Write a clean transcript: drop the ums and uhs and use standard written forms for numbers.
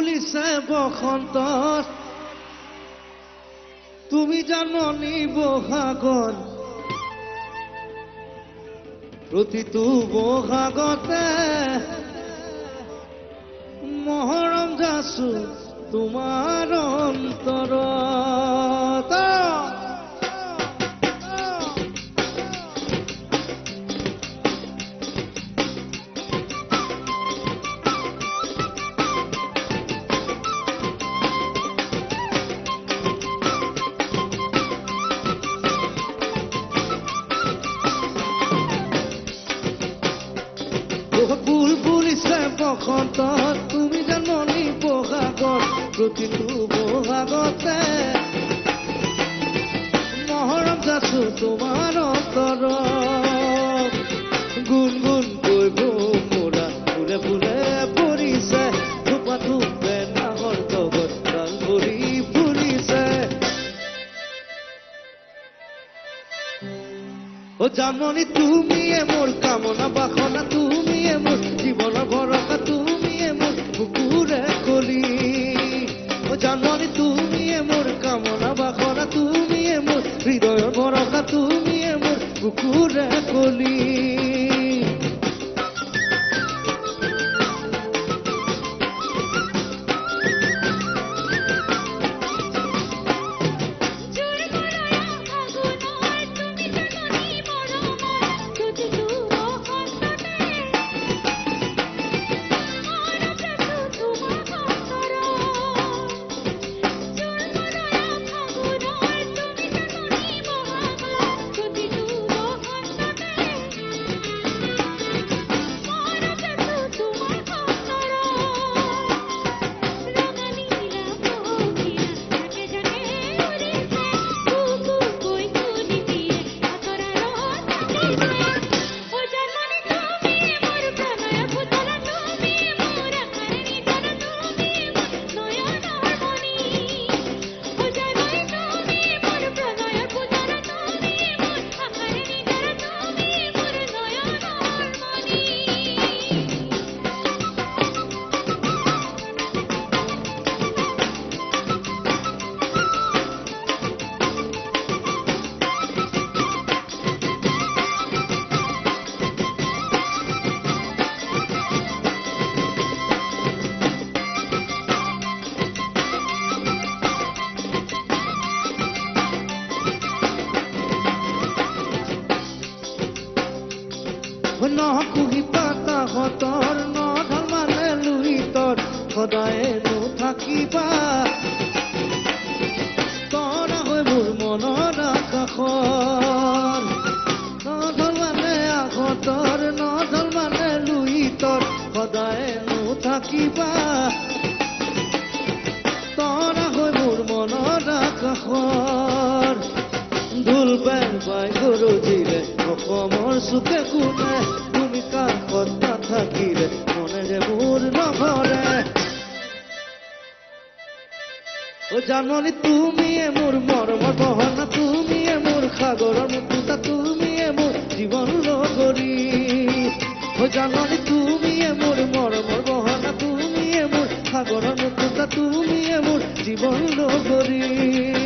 ফুলিছে বসন্তত তুমি জাননি বহাগত প্ৰতিটো বহাগতে মহৰম যাচো তোমাৰ অন্তৰত ফুল ফুলিছে বসন্তত তুমি জাননি বহাগত প্ৰতিটো বহাগতে মহৰম যাচো তোমাৰ অন্তৰত গুণ গুণ কৈ ভোমোৰা ফুলে ফুলে পৰিছে থোপা থোপে নাহৰ তগত গাল ভৰি ফুলিছে ও জাননি তুমিয়ে মোৰ কামনা বাসনা তুমিয়ে মোৰ জীৱনৰ ভৰসা তুমিয়ে মোৰ বুকুৰে কলি ও জাননি তুমিয়ে মোৰ কামনা বাসনা তুমিয়ে মোৰ হৃদয়ৰ ভৰসা তুমিয়ে মোৰ বুকুৰে কলি নকুহি পাতা হতৰ নধল মানে লুহিতৰ সদায়ে নথাকিবা তৰা হৈ মোৰ মনৰ আকাশৰ নধল মানে আগতৰ নধল মানে লুহিতৰ সদায়ে নথাকিবা তৰা হৈ মোৰ মনৰ আকাশৰ ঢোল বেল বাই গৰজিলে অসমৰ চুকে কোণে তুমি কাষত নাথাকিলে মনে যে মোৰ নভৰে ও জাননি তুমিয়ে মোৰ মৰমৰ বহনা তুমিয়ে মোৰ সাগৰৰ মুকুতা তুমিয়ে মোৰ জীৱন লগৰী ও জাননি তুমিয়ে মোৰ মৰমৰ বহনা তুমিয়ে মোৰ সাগৰৰ মুকুতা তুমিয়ে মোৰ জীৱন লগৰী